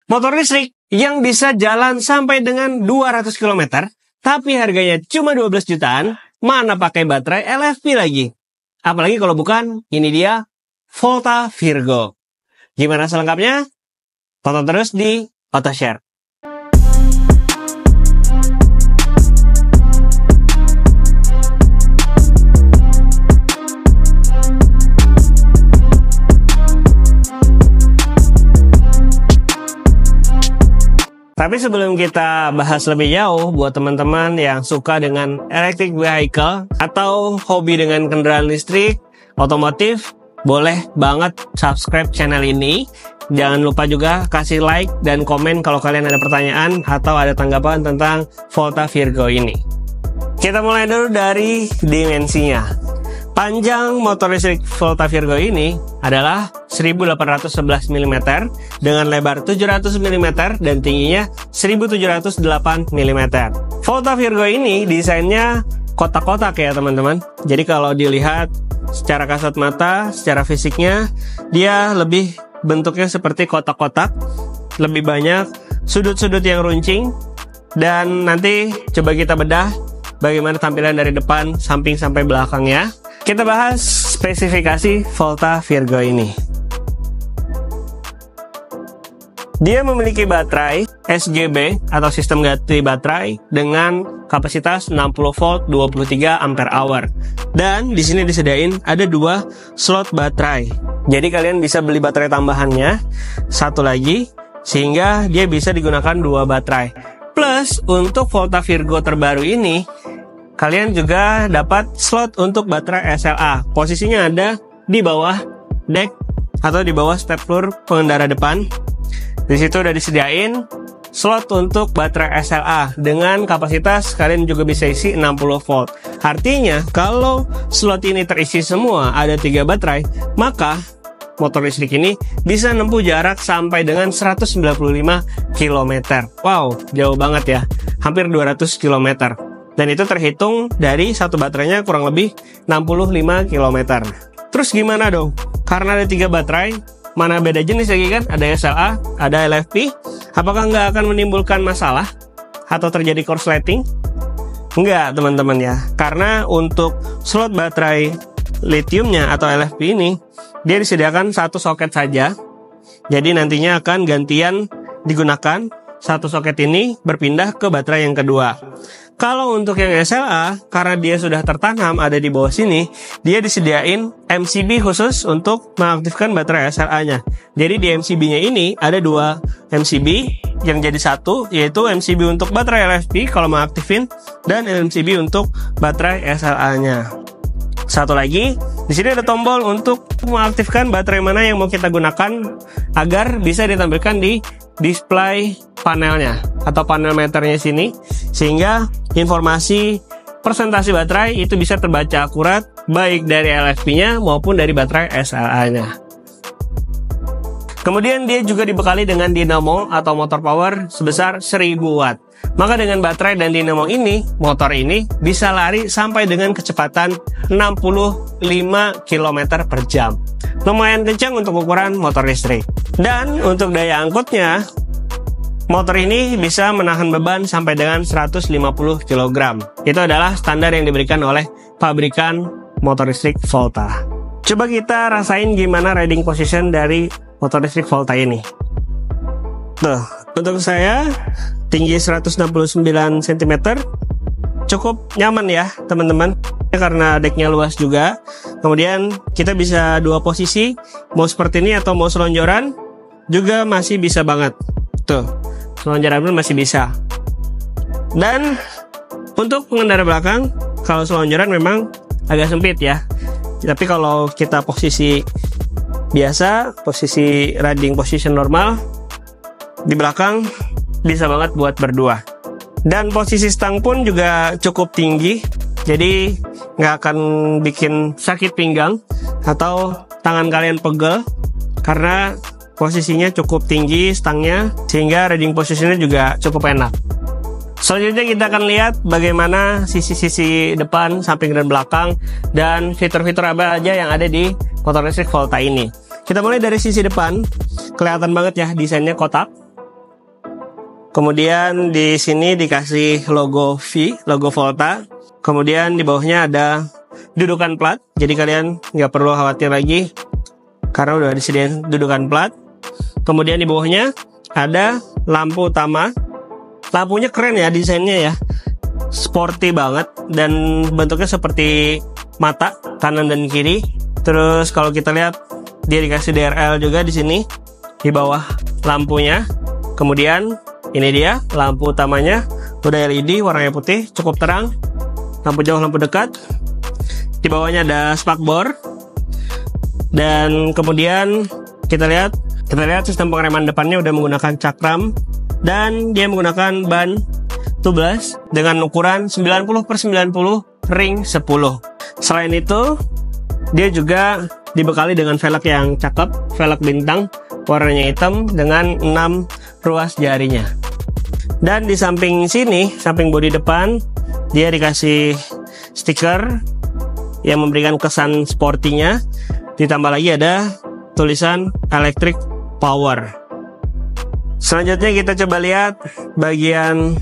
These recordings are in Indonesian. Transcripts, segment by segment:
Motor listrik yang bisa jalan sampai dengan 200 km, tapi harganya cuma 12 jutaan, mana pakai baterai LFP lagi. Apalagi kalau bukan, ini dia Volta Virgo. Gimana selengkapnya? Tonton terus di AutoShare. Tapi sebelum kita bahas lebih jauh, buat teman-teman yang suka dengan electric vehicle atau hobi dengan kendaraan listrik, otomotif, boleh banget subscribe channel ini. Jangan lupa juga kasih like dan komen kalau kalian ada pertanyaan atau ada tanggapan tentang Volta Virgo ini. Kita mulai dulu dari dimensinya. Panjang motor listrik Volta Virgo ini adalah 1811 mm dengan lebar 700 mm dan tingginya 1708 mm. Volta Virgo ini desainnya kotak-kotak ya teman-teman. Jadi kalau dilihat secara kasat mata, secara fisiknya, dia lebih bentuknya seperti kotak-kotak, lebih banyak sudut-sudut yang runcing. Dan nanti coba kita bedah bagaimana tampilan dari depan, samping sampai belakangnya. Kita bahas spesifikasi Volta Virgo ini. Dia memiliki baterai SGB atau sistem ganti baterai dengan kapasitas 60 volt 23 ampere hour. Dan di sini disediain ada 2 slot baterai. Jadi kalian bisa beli baterai tambahannya satu lagi sehingga dia bisa digunakan 2 baterai. Plus untuk Volta Virgo terbaru ini kalian juga dapat slot untuk baterai SLA. Posisinya ada di bawah deck atau di bawah step floor pengendara depan. Di situ udah disediain slot untuk baterai SLA dengan kapasitas kalian juga bisa isi 60 volt. Artinya kalau slot ini terisi semua, ada 3 baterai, maka motor listrik ini bisa menempuh jarak sampai dengan 195 km. Wow, jauh banget ya. Hampir 200 km. Dan itu terhitung dari satu baterainya kurang lebih 65 km. Terus gimana dong? Karena ada 3 baterai, mana beda jenis lagi kan? Ada SLA, ada LFP. Apakah nggak akan menimbulkan masalah? Atau terjadi korsleting? Enggak teman-teman ya. Karena untuk slot baterai lithiumnya atau LFP ini, dia disediakan satu soket saja. Jadi nantinya akan gantian digunakan. Satu soket ini berpindah ke baterai yang kedua. Kalau untuk yang SLA, karena dia sudah tertanam ada di bawah sini, dia disediain MCB khusus untuk mengaktifkan baterai SLA-nya. Jadi di MCB-nya ini ada 2 MCB yang jadi satu, yaitu MCB untuk baterai LFP kalau mau aktifin dan MCB untuk baterai SLA-nya. Satu lagi, di sini ada tombol untuk mengaktifkan baterai mana yang mau kita gunakan agar bisa ditampilkan di display panelnya atau panel meternya sini, sehingga informasi persentase baterai itu bisa terbaca akurat baik dari LFP-nya maupun dari baterai SLA-nya. Kemudian dia juga dibekali dengan dinamo atau motor power sebesar 1000 watt. Maka dengan baterai dan dinamo ini, motor ini bisa lari sampai dengan kecepatan 65 km per jam. Lumayan kencang untuk ukuran motor listrik. Dan untuk daya angkutnya, motor ini bisa menahan beban sampai dengan 150 kg. Itu adalah standar yang diberikan oleh pabrikan motor listrik Volta. Coba kita rasain gimana riding position dari motor listrik Volta ini. Tuh, untuk saya tinggi 169 cm, cukup nyaman ya teman-teman, karena decknya luas juga. Kemudian kita bisa 2 posisi, mau seperti ini atau mau selonjoran juga masih bisa banget. Tuh, selonjoran pun masih bisa. Dan untuk pengendara belakang, kalau selonjoran memang agak sempit ya. Tapi kalau kita posisi biasa, posisi riding position normal, di belakang bisa banget buat berdua. Dan posisi stang pun juga cukup tinggi, jadi nggak akan bikin sakit pinggang atau tangan kalian pegel, karena posisinya cukup tinggi stangnya, sehingga riding positionnya juga cukup enak. Selanjutnya kita akan lihat bagaimana sisi-sisi depan, samping dan belakang, dan fitur-fitur apa aja yang ada di motor listrik Volta ini. Kita mulai dari sisi depan. Kelihatan banget ya desainnya kotak. Kemudian di sini dikasih logo V, logo Volta. Kemudian di bawahnya ada dudukan plat, jadi kalian nggak perlu khawatir lagi karena udah disediain dudukan plat. Kemudian di bawahnya ada lampu utama. Lampunya keren ya desainnya ya, sporty banget dan bentuknya seperti mata kanan dan kiri. Terus kalau kita lihat dia dikasih DRL juga di sini di bawah lampunya. Kemudian ini dia lampu utamanya, udah LED warnanya putih, cukup terang. Lampu jauh, lampu dekat. Di bawahnya ada spakbor. Dan kemudian kita lihat sistem pengereman depannya udah menggunakan cakram dan dia menggunakan ban tubeless dengan ukuran 90/90 ring 10. Selain itu, dia juga dibekali dengan velg yang cakep, velg bintang, warnanya hitam dengan 6 ruas jarinya. Dan di samping sini, samping bodi depan, dia dikasih stiker yang memberikan kesan sportinya. Ditambah lagi ada tulisan electric power. Selanjutnya kita coba lihat bagian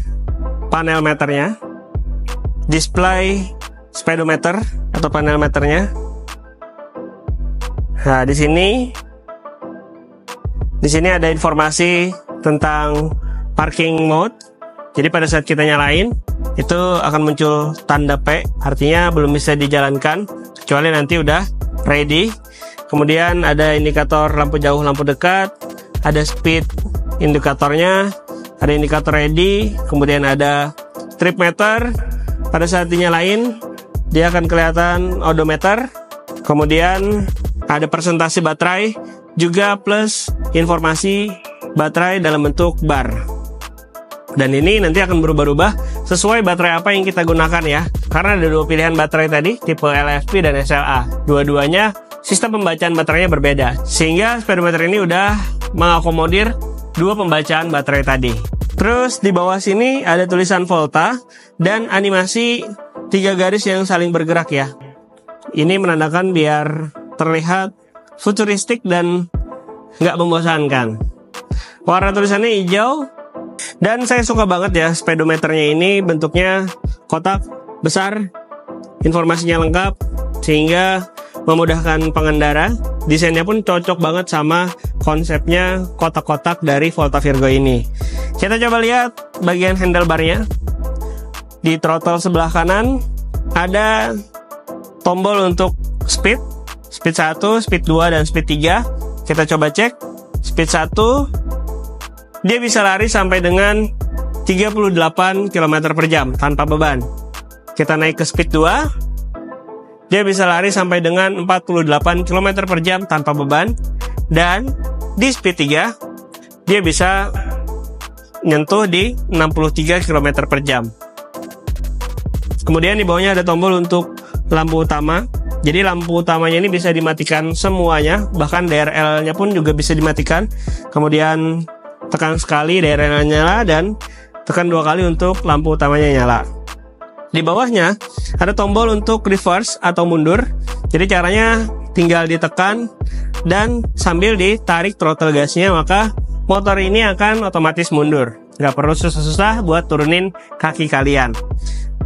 panel meternya, display speedometer atau panel meternya. Nah, di sini ada informasi tentang parking mode. Jadi pada saat kita nyalain, itu akan muncul tanda P, artinya belum bisa dijalankan kecuali nanti udah ready. Kemudian ada indikator lampu jauh, lampu dekat, ada speed indikatornya, ada indikator ready, kemudian ada trip meter. Pada saat dinyalain, dia akan kelihatan odometer. Kemudian ada persentase baterai juga plus informasi baterai dalam bentuk bar. Dan ini nanti akan berubah-ubah sesuai baterai apa yang kita gunakan ya. Karena ada dua pilihan baterai tadi, tipe LFP dan SLA. Dua-duanya sistem pembacaan baterainya berbeda. Sehingga speedometer ini udah mengakomodir dua pembacaan baterai tadi. Terus di bawah sini ada tulisan Volta dan animasi 3 garis yang saling bergerak ya. Ini menandakan biar terlihat futuristik dan nggak membosankan. Warna tulisannya hijau. Dan saya suka banget ya speedometernya ini, bentuknya kotak besar, informasinya lengkap sehingga memudahkan pengendara. Desainnya pun cocok banget sama konsepnya kotak-kotak dari Volta Virgo ini. Kita coba lihat bagian handlebarnya. Di throttle sebelah kanan ada tombol untuk speed 1, speed 2, dan speed 3. Kita coba cek. Speed 1 dia bisa lari sampai dengan 38 km per jam tanpa beban. Kita naik ke speed 2, dia bisa lari sampai dengan 48 km per jam tanpa beban. Dan di speed 3, dia bisa nyentuh di 63 km per jam. Kemudian di bawahnya ada tombol untuk lampu utama. Jadi lampu utamanya ini bisa dimatikan semuanya, bahkan DRL-nya pun juga bisa dimatikan. Kemudian tekan sekali DRL nyala dan tekan 2 kali untuk lampu utamanya nyala. Di bawahnya ada tombol untuk reverse atau mundur. Jadi caranya tinggal ditekan dan sambil ditarik throttle gasnya, maka motor ini akan otomatis mundur. Nggak perlu susah-susah buat turunin kaki kalian.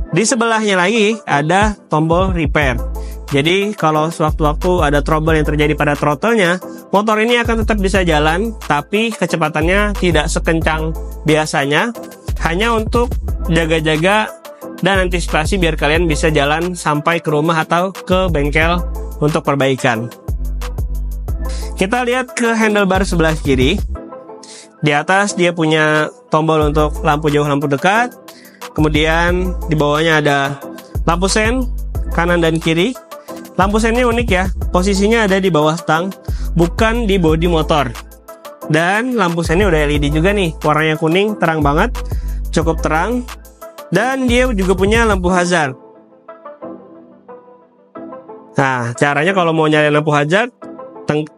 Di sebelahnya lagi ada tombol repair. Jadi kalau sewaktu-waktu ada trouble yang terjadi pada throttle-nya, motor ini akan tetap bisa jalan, tapi kecepatannya tidak sekencang biasanya, hanya untuk jaga-jaga dan antisipasi biar kalian bisa jalan sampai ke rumah atau ke bengkel untuk perbaikan. Kita lihat ke handlebar sebelah kiri. Di atas dia punya tombol untuk lampu jauh, lampu dekat. Kemudian di bawahnya ada lampu sen kanan dan kiri. Lampu sennya unik ya, posisinya ada di bawah stang, bukan di bodi motor. Dan lampu sennya udah LED juga nih, warnanya kuning, terang banget, cukup terang. Dan dia juga punya lampu hazard. Nah, caranya kalau mau nyalain lampu hazard,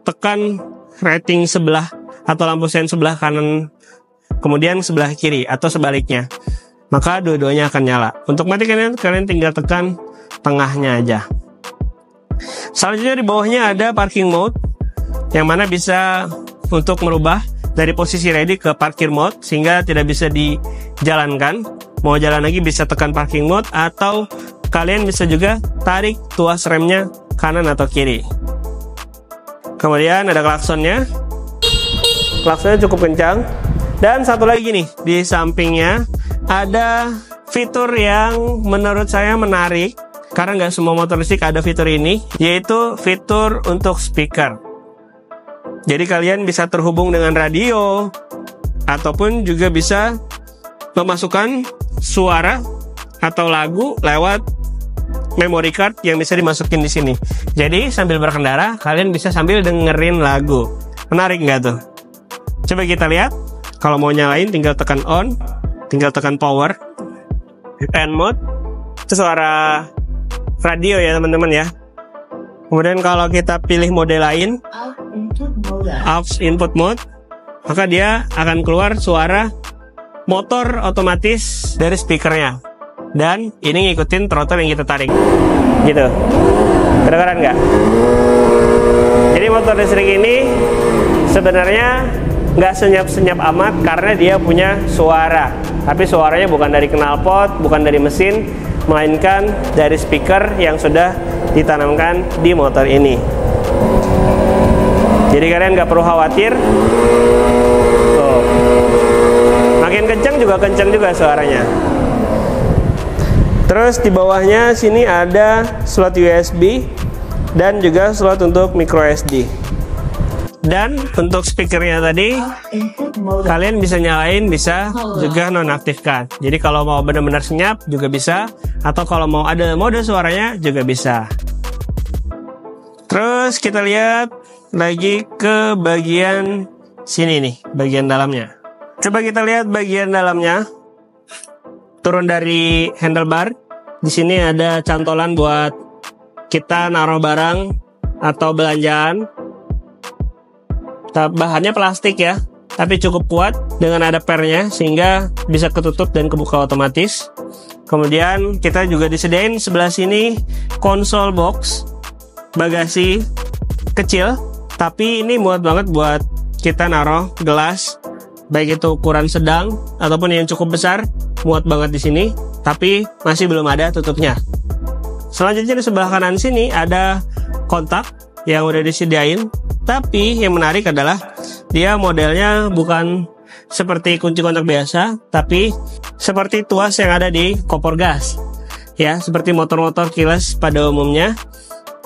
tekan rating sebelah atau lampu sen sebelah kanan, kemudian sebelah kiri atau sebaliknya. Maka dua-duanya akan nyala. Untuk matikan kalian tinggal tekan tengahnya aja. Selanjutnya di bawahnya ada parking mode, yang mana bisa untuk merubah dari posisi ready ke parkir mode sehingga tidak bisa dijalankan. Mau jalan lagi bisa tekan parking mode, atau kalian bisa juga tarik tuas remnya kanan atau kiri. Kemudian ada klaksonnya. Klaksonnya cukup kencang. Dan satu lagi nih, di sampingnya ada fitur yang menurut saya menarik, karena nggak semua motor listrik ada fitur ini, yaitu fitur untuk speaker. Jadi kalian bisa terhubung dengan radio, ataupun juga bisa memasukkan suara atau lagu lewat memory card yang bisa dimasukin di sini. Jadi sambil berkendara, kalian bisa sambil dengerin lagu. Menarik nggak tuh? Coba kita lihat. Kalau mau nyalain, tinggal tekan on, tinggal tekan power, and mode. Itu suara radio ya teman-teman ya. Kemudian kalau kita pilih mode lain, off input mode, maka dia akan keluar suara motor otomatis dari speakernya. Dan ini ngikutin throttle yang kita tarik. Gitu. Kedengaran nggak? Jadi motor listrik ini sebenarnya nggak senyap-senyap amat karena dia punya suara. Tapi suaranya bukan dari knalpot, bukan dari mesin, melainkan dari speaker yang sudah ditanamkan di motor ini. Jadi kalian nggak perlu khawatir. Tuh. Makin kencang juga suaranya. Terus di bawahnya sini ada slot USB dan juga slot untuk micro SD. Dan untuk speakernya tadi kalian bisa nyalain, bisa juga nonaktifkan. Jadi kalau mau benar-benar senyap juga bisa, atau kalau mau ada mode suaranya juga bisa. Terus kita lihat lagi ke bagian sini nih, bagian dalamnya. Coba kita lihat bagian dalamnya. Turun dari handlebar, di sini ada cantolan buat kita naruh barang atau belanjaan. Bahannya plastik ya, tapi cukup kuat dengan ada pernya sehingga bisa ketutup dan kebuka otomatis. Kemudian kita juga disediain sebelah sini konsol box, bagasi kecil, tapi ini muat banget buat kita naruh gelas, baik itu ukuran sedang ataupun yang cukup besar, muat banget di sini, tapi masih belum ada tutupnya. Selanjutnya di sebelah kanan sini ada kontak yang udah disediain, tapi yang menarik adalah dia modelnya bukan seperti kunci kontak biasa, tapi seperti tuas yang ada di kompor gas. Ya, seperti motor-motor kilas pada umumnya.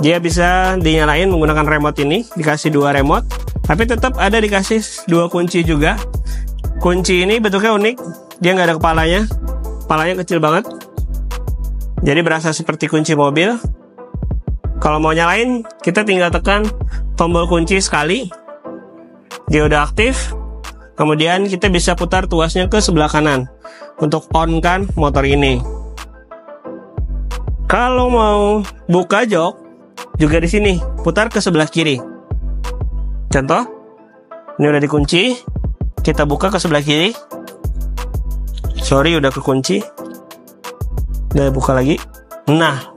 Dia bisa dinyalain menggunakan remote ini, dikasih 2 remote, tapi tetap ada dikasih 2 kunci juga. Kunci ini bentuknya unik, dia nggak ada kepalanya, kepalanya kecil banget. Jadi berasa seperti kunci mobil. Kalau mau nyalain, kita tinggal tekan tombol kunci sekali, dia udah aktif. Kemudian kita bisa putar tuasnya ke sebelah kanan untuk on kan motor ini. Kalau mau buka jok, juga di sini putar ke sebelah kiri. Contoh, ini udah dikunci, kita buka ke sebelah kiri. Sorry, udah kekunci. Udah buka lagi. Nah,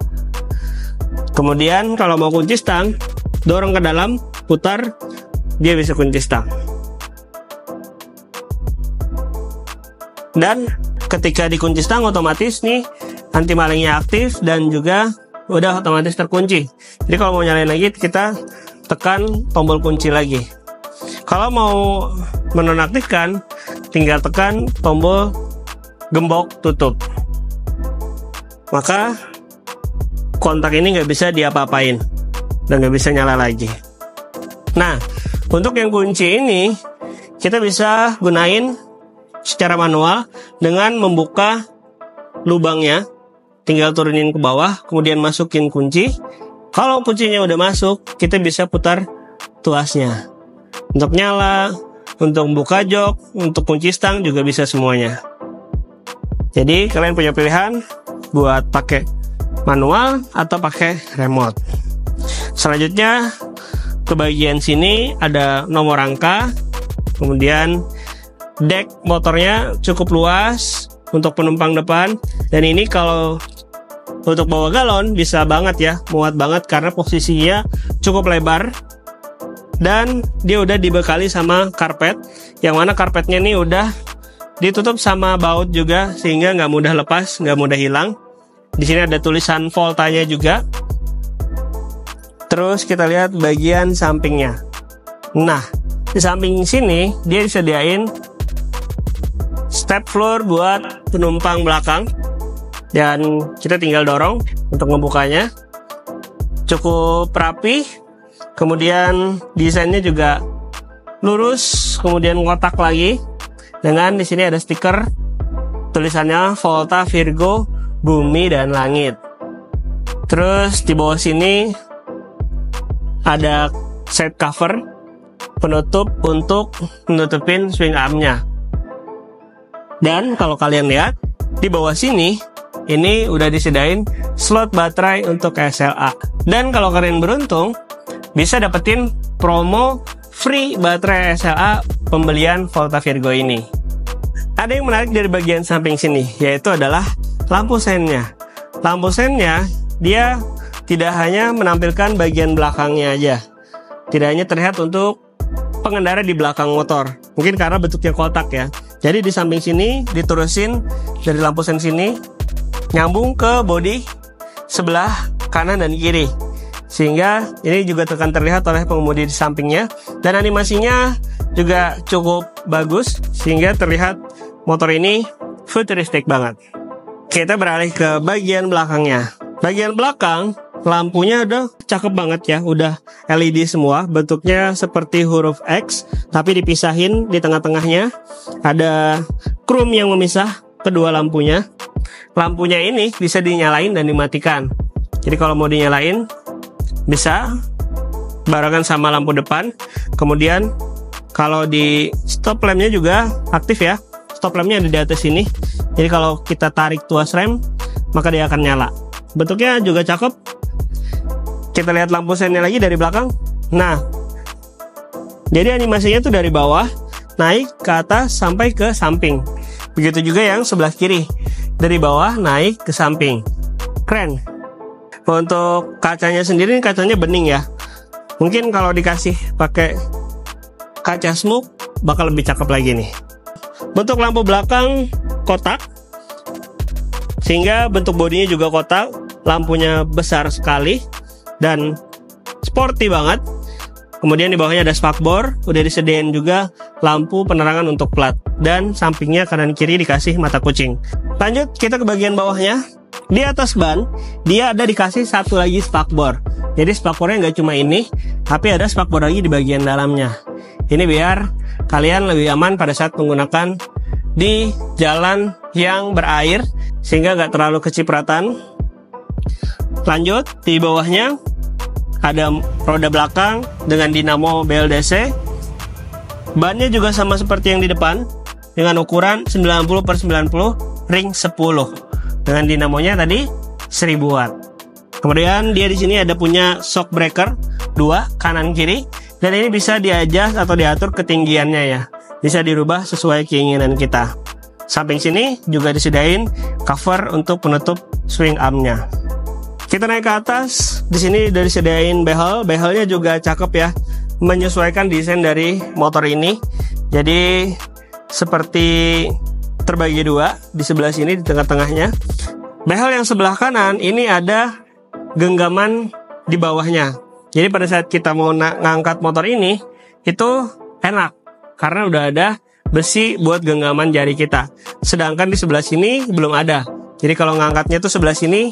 kemudian kalau mau kunci stang, dorong ke dalam, putar, dia bisa kunci stang. Dan ketika dikunci stang otomatis nih anti malingnya aktif dan juga udah otomatis terkunci. Jadi kalau mau nyalain lagi kita tekan tombol kunci lagi. Kalau mau menonaktifkan tinggal tekan tombol gembok tutup. Maka kontak ini nggak bisa diapa-apain dan nggak bisa nyala lagi. Nah, untuk yang kunci ini kita bisa gunain secara manual dengan membuka lubangnya, tinggal turunin ke bawah, kemudian masukin kunci. Kalau kuncinya udah masuk, kita bisa putar tuasnya untuk nyala, untuk buka jok, untuk kunci stang juga bisa semuanya. Jadi kalian punya pilihan buat pakai manual atau pakai remote. Selanjutnya ke bagian sini ada nomor rangka, kemudian dek motornya cukup luas untuk penumpang depan, dan ini kalau untuk bawa galon bisa banget ya, muat banget karena posisinya cukup lebar. Dan dia udah dibekali sama karpet, yang mana karpetnya ini udah ditutup sama baut juga, sehingga nggak mudah lepas, nggak mudah hilang. Di sini ada tulisan voltanya juga. Terus kita lihat bagian sampingnya. Nah, di samping sini dia disediain step floor buat penumpang belakang, dan kita tinggal dorong untuk membukanya. Cukup rapi. Kemudian desainnya juga lurus, kemudian kotak lagi. Dengan di sini ada stiker tulisannya Volta, Virgo, Bumi dan Langit. Terus di bawah sini ada side cover penutup untuk menutupin swing armnya. Dan kalau kalian lihat di bawah sini ini udah disediain slot baterai untuk SLA. Dan kalau kalian beruntung bisa dapetin promo free baterai SLA pembelian Volta Virgo ini. Ada yang menarik dari bagian samping sini, yaitu adalah lampu sennya. Lampu sennya dia tidak hanya menampilkan bagian belakangnya aja, tidak hanya terlihat untuk pengendara di belakang motor, mungkin karena bentuknya kotak ya. Jadi di samping sini diterusin dari lampu sen sini nyambung ke bodi sebelah kanan dan kiri, sehingga ini juga akan terlihat oleh pengemudi di sampingnya. Dan animasinya juga cukup bagus, sehingga terlihat motor ini futuristik banget. Kita beralih ke bagian belakangnya. Bagian belakang lampunya udah cakep banget ya, udah LED semua, bentuknya seperti huruf X tapi dipisahin. Di tengah-tengahnya ada chrome yang memisah kedua lampunya. Lampunya ini bisa dinyalain dan dimatikan. Jadi kalau mau dinyalain bisa barengan sama lampu depan. Kemudian kalau di stop lampnya juga aktif ya. Stop lampnya ada di atas sini. Jadi kalau kita tarik tuas rem maka dia akan nyala. Bentuknya juga cakep. Kita lihat lampu sennya lagi dari belakang. Nah, jadi animasinya tuh dari bawah naik ke atas sampai ke samping. Begitu juga yang sebelah kiri, dari bawah naik ke samping. Keren. Untuk kacanya sendiri, kacanya bening ya. Mungkin kalau dikasih pakai kaca smoke bakal lebih cakep lagi nih. Bentuk lampu belakang kotak, sehingga bentuk bodinya juga kotak. Lampunya besar sekali dan sporty banget. Kemudian di bawahnya ada spakbor, udah disediain juga lampu penerangan untuk plat, dan sampingnya kanan kiri dikasih mata kucing. Lanjut kita ke bagian bawahnya. Di atas ban dia ada dikasih satu lagi spakbor. Jadi spakbornya nggak cuma ini, tapi ada spakbor lagi di bagian dalamnya. Ini biar kalian lebih aman pada saat menggunakan di jalan yang berair, sehingga nggak terlalu kecipratan. Lanjut di bawahnya ada roda belakang dengan dinamo BLDC. Bannya juga sama seperti yang di depan dengan ukuran 90/90 ring 10 dengan dinamonya tadi 1000 watt. Kemudian dia di sini ada punya shock breaker 2 kanan kiri, dan ini bisa diadjust atau diatur ketinggiannya ya. Bisa dirubah sesuai keinginan kita. Samping sini juga disediain cover untuk penutup swing armnya. Kita naik ke atas, di sini udah disediain behel. Behelnya juga cakep ya, menyesuaikan desain dari motor ini. Jadi seperti terbagi dua, di sebelah sini di tengah-tengahnya. Behel yang sebelah kanan ini ada genggaman di bawahnya. Jadi pada saat kita mau ngangkat motor ini itu enak karena udah ada besi buat genggaman jari kita. Sedangkan di sebelah sini belum ada. Jadi kalau ngangkatnya tuh sebelah sini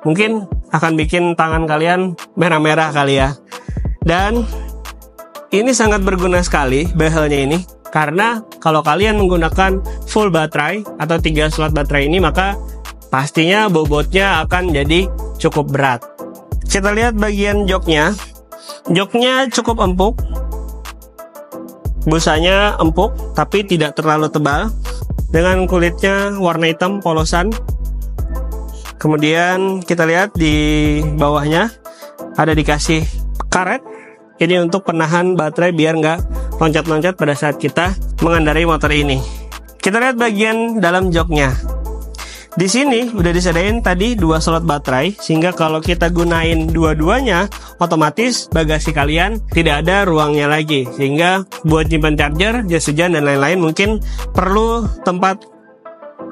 mungkin akan bikin tangan kalian merah-merah kali ya. Dan ini sangat berguna sekali behelnya ini, karena kalau kalian menggunakan full baterai atau 3 slot baterai ini, maka pastinya bobotnya akan jadi cukup berat. Kita lihat bagian joknya. Joknya cukup empuk, busanya empuk tapi tidak terlalu tebal, dengan kulitnya warna hitam polosan. Kemudian kita lihat di bawahnya ada dikasih karet. Ini untuk penahan baterai biar nggak loncat-loncat pada saat kita mengendarai motor ini. Kita lihat bagian dalam joknya. Di sini udah disediain tadi 2 slot baterai, sehingga kalau kita gunain dua-duanya, otomatis bagasi kalian tidak ada ruangnya lagi. Sehingga buat nyimpan charger, jas hujan dan lain-lain mungkin perlu tempat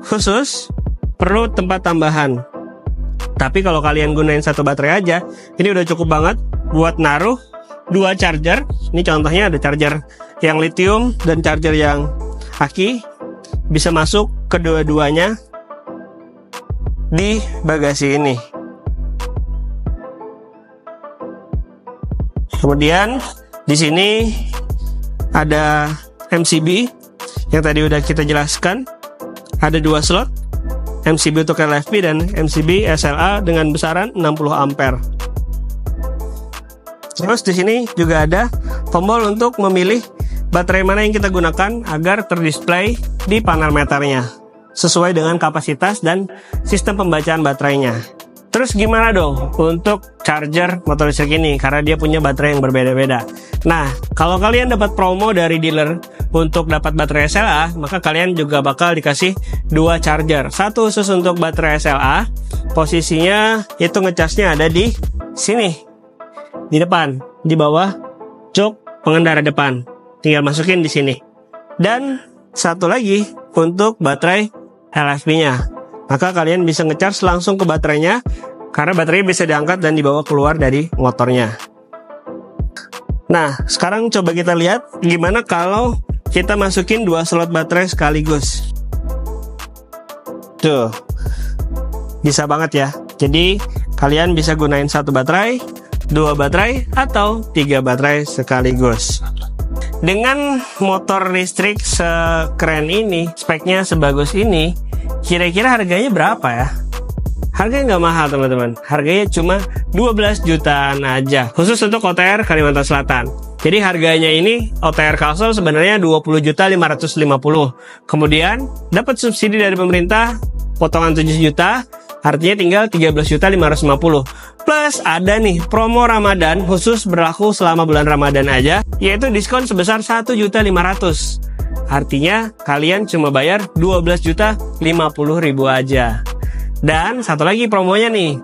khusus, perlu tempat tambahan. Tapi kalau kalian gunain satu baterai aja, ini udah cukup banget buat naruh 2 charger. Ini contohnya ada charger yang lithium dan charger yang aki, bisa masuk kedua-duanya di bagasi ini. Kemudian di sini ada MCB yang tadi udah kita jelaskan. Ada 2 slot, MCB untuk LFP dan MCB SLA dengan besaran 60 ampere. Terus di sini juga ada tombol untuk memilih baterai mana yang kita gunakan agar terdisplay di panel meternya sesuai dengan kapasitas dan sistem pembacaan baterainya. Terus gimana dong untuk charger motor listrik ini, karena dia punya baterai yang berbeda-beda. Nah, kalau kalian dapat promo dari dealer untuk dapat baterai SLA, maka kalian juga bakal dikasih 2 charger. Satu khusus untuk baterai SLA, posisinya itu ngecasnya ada di sini, di depan, di bawah jok pengendara depan. Tinggal masukin di sini. Dan satu lagi untuk baterai LFP-nya. Maka kalian bisa ngecharge langsung ke baterainya, karena baterainya bisa diangkat dan dibawa keluar dari motornya. Nah, sekarang coba kita lihat gimana kalau kita masukin 2 slot baterai sekaligus. Tuh, bisa banget ya. Jadi kalian bisa gunain 1 baterai, 2 baterai, atau 3 baterai sekaligus. Dengan motor listrik sekeren ini, speknya sebagus ini, kira-kira harganya berapa ya? Harganya nggak mahal teman-teman. Harganya cuma 12 jutaan aja. Khusus untuk OTR Kalimantan Selatan. Jadi harganya ini OTR Kalsel sebenarnya 20.550. Kemudian dapat subsidi dari pemerintah potongan 7 juta. Artinya tinggal 13.550. Plus ada nih promo Ramadan khusus berlaku selama bulan Ramadan aja, yaitu diskon sebesar 1.500.000. Artinya kalian cuma bayar 12.050.000 aja. Dan satu lagi promonya nih,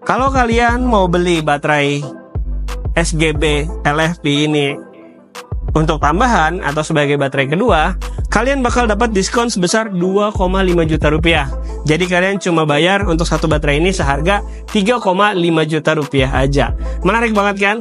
kalau kalian mau beli baterai SGB LFP ini untuk tambahan atau sebagai baterai kedua, kalian bakal dapat diskon sebesar 2,5 juta rupiah. Jadi kalian cuma bayar untuk satu baterai ini seharga 3,5 juta rupiah aja. Menarik banget kan?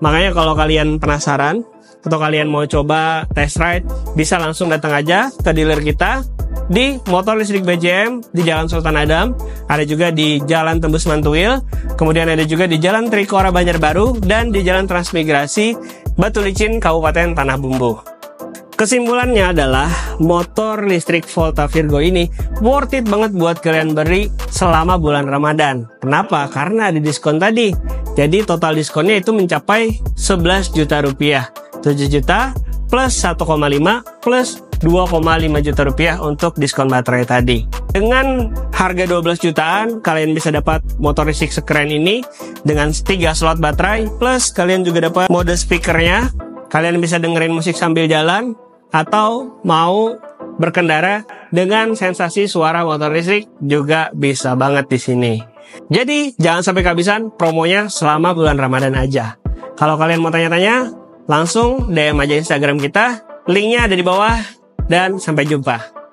Makanya kalau kalian penasaran atau kalian mau coba test ride, bisa langsung datang aja ke dealer kita di Motor Listrik BJM di Jalan Sultan Adam, ada juga di Jalan Tembus Mantuil, kemudian ada juga di Jalan Trikora Banjarbaru, dan di Jalan Transmigrasi Batu Licin Kabupaten Tanah Bumbu. Kesimpulannya adalah motor listrik Volta Virgo ini worth it banget buat kalian beri selama bulan Ramadan. Kenapa? Karena ada diskon tadi. Jadi total diskonnya itu mencapai 11 juta rupiah. 7 juta plus 1,5 plus 2,5 juta rupiah untuk diskon baterai tadi. Dengan harga 12 jutaan, kalian bisa dapat motor listrik sekeren ini dengan 3 slot baterai, plus kalian juga dapat mode speakernya. Kalian bisa dengerin musik sambil jalan, atau mau berkendara dengan sensasi suara motor listrik juga bisa banget di sini. Jadi jangan sampai kehabisan promonya selama bulan Ramadan aja. Kalau kalian mau tanya-tanya, langsung DM aja Instagram kita, linknya ada di bawah, dan sampai jumpa.